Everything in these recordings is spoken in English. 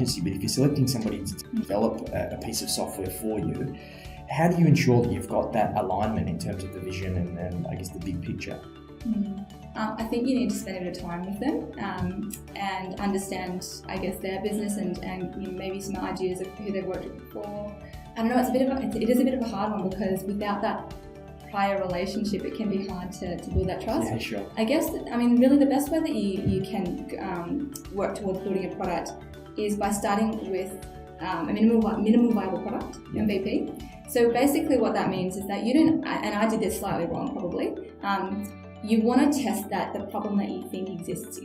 agency, but if you're selecting somebody to develop a piece of software for you, how do you ensure that you've got that alignment in terms of the vision and I guess the big picture? I think you need to spend a bit of time with them and understand, I guess, their business and maybe some ideas of who they've worked with before. I don't know, it is a bit of a hard one because without that prior relationship, it can be hard to build that trust. Yeah, sure. I guess really the best way that you can work towards building a product is by starting with a minimal viable product, MVP. So basically what that means is that you don't, and I did this slightly wrong probably, you want to test that the problem that you think exists,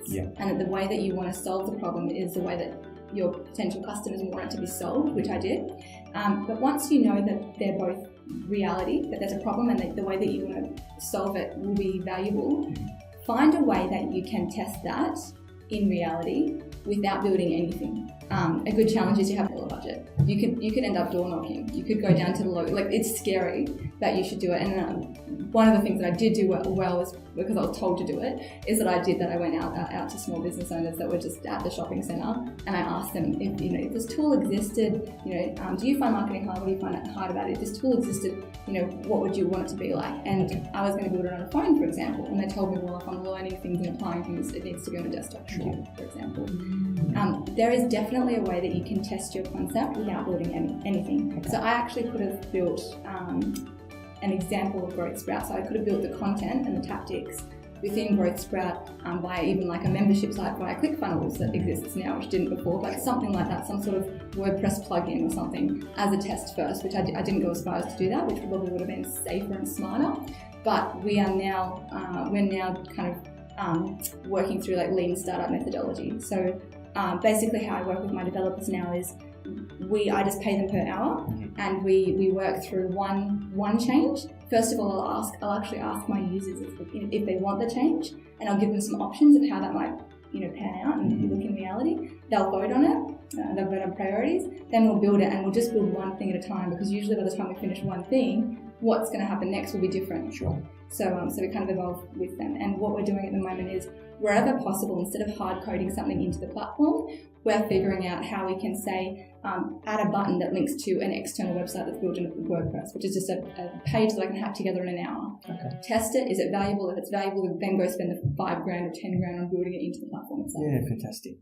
yeah. and that the way that you want to solve the problem is the way that your potential customers want it to be solved, which I did. But once you know that they're both reality, that there's a problem and that the way that you want to solve it will be valuable, find a way that you can test that in reality without building anything. A good challenge is you have a little budget. You could end up door knocking. You could go down to the low. It's scary that you should do it. And one of the things that I did do well is because I was told to do it. Is that I went out to small business owners that were just at the shopping centre, and I asked them if this tool existed. Do you find marketing hard? What do you find hard about it? If this tool existed, what would you want it to be like? And I was going to build it on a phone, for example. And they told me, well, if I'm learning things and applying things, it needs to be on a desktop computer, for example. There is definitely a way that you can test your concept without building anything. Okay. So I actually could have built an example of Growth Sprout. So I could have built the content and the tactics within Growth Sprout via even like a membership site via ClickFunnels that exists now, which didn't before, like something like that, some sort of WordPress plugin or something as a test first, which I didn't go as far as to do that, which probably would have been safer and smarter. But we are now, kind of working through like lean startup methodology. So basically how I work with my developers now is I just pay them per hour, and we work through one change. First of all, I'll actually ask my users if they want the change, and I'll give them some options of how that might pan out and look in reality. They'll vote on it, they'll vote on priorities, then we'll build it, and we'll just build one thing at a time, because usually by the time we finish one thing, what's going to happen next will be different. Sure. So we kind of evolve with them. And what we're doing at the moment is, wherever possible, instead of hard coding something into the platform, we're figuring out how we can say, add a button that links to an external website that's built in WordPress, which is just a page that I can hack together in an hour. Okay. Test it. Is it valuable? If it's valuable, then go spend the $5,000 or $10,000 on building it into the platform itself. Yeah, fantastic.